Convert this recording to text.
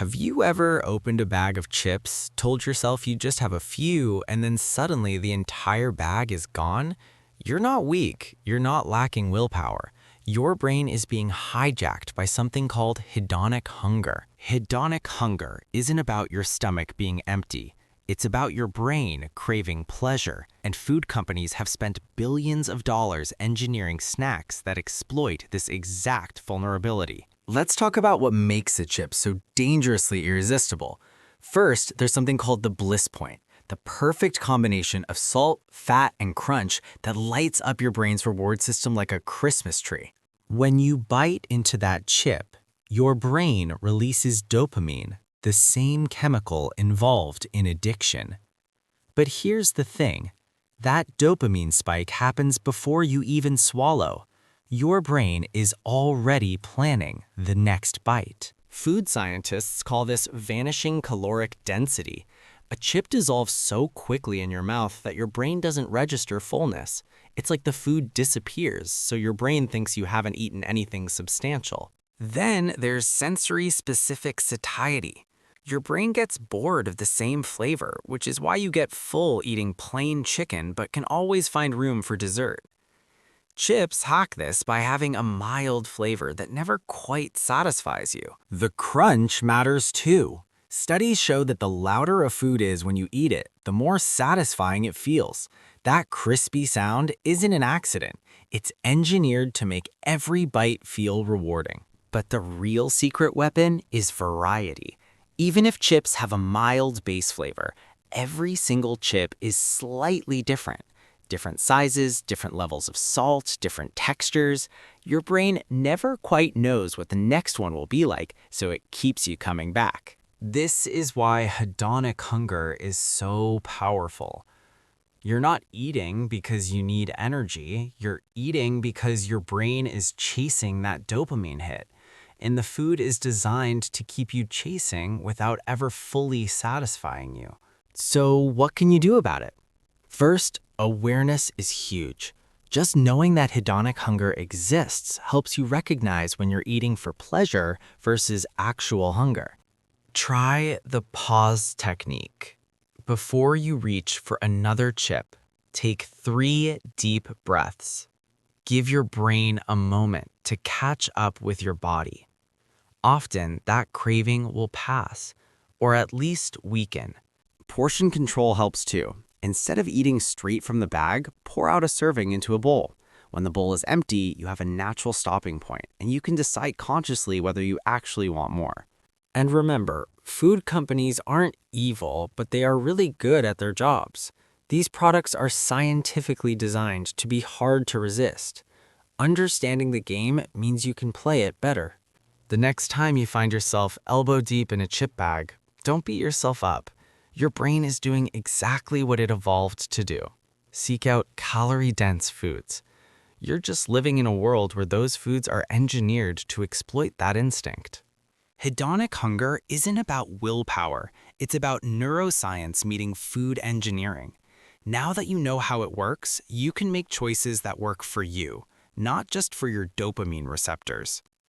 Have you ever opened a bag of chips, told yourself you just have a few, and then suddenly the entire bag is gone? You're not weak. You're not lacking willpower. Your brain is being hijacked by something called hedonic hunger. Hedonic hunger isn't about your stomach being empty. It's about your brain craving pleasure, and food companies have spent billions of dollars engineering snacks that exploit this exact vulnerability. Let's talk about what makes a chip so dangerously irresistible. First, there's something called the bliss point, the perfect combination of salt, fat, and crunch that lights up your brain's reward system like a Christmas tree. When you bite into that chip, your brain releases dopamine, the same chemical involved in addiction. But here's the thing, that dopamine spike happens before you even swallow. Your brain is already planning the next bite. Food scientists call this vanishing caloric density. A chip dissolves so quickly in your mouth that your brain doesn't register fullness. It's like the food disappears, so your brain thinks you haven't eaten anything substantial. Then there's sensory-specific satiety. Your brain gets bored of the same flavor, which is why you get full eating plain chicken but can always find room for dessert. Chips hack this by having a mild flavor that never quite satisfies you. The crunch matters too. Studies show that the louder a food is when you eat it, the more satisfying it feels. That crispy sound isn't an accident. It's engineered to make every bite feel rewarding. But the real secret weapon is variety. Even if chips have a mild base flavor, every single chip is slightly different. Different sizes, different levels of salt, different textures. Your brain never quite knows what the next one will be like, so it keeps you coming back. This is why hedonic hunger is so powerful. You're not eating because you need energy. You're eating because your brain is chasing that dopamine hit. And the food is designed to keep you chasing without ever fully satisfying you. So what can you do about it? First, awareness is huge. Just knowing that hedonic hunger exists helps you recognize when you're eating for pleasure versus actual hunger. Try the pause technique. Before you reach for another chip, take 3 deep breaths. Give your brain a moment to catch up with your body. Often, that craving will pass, or at least weaken. Portion control helps too. Instead of eating straight from the bag, pour out a serving into a bowl. When the bowl is empty, you have a natural stopping point, and you can decide consciously whether you actually want more. And remember, food companies aren't evil, but they are really good at their jobs. These products are scientifically designed to be hard to resist. Understanding the game means you can play it better. The next time you find yourself elbow deep in a chip bag, don't beat yourself up. Your brain is doing exactly what it evolved to do. Seek out calorie-dense foods. You're just living in a world where those foods are engineered to exploit that instinct. Hedonic hunger isn't about willpower. It's about neuroscience meeting food engineering. Now that you know how it works, you can make choices that work for you, not just for your dopamine receptors.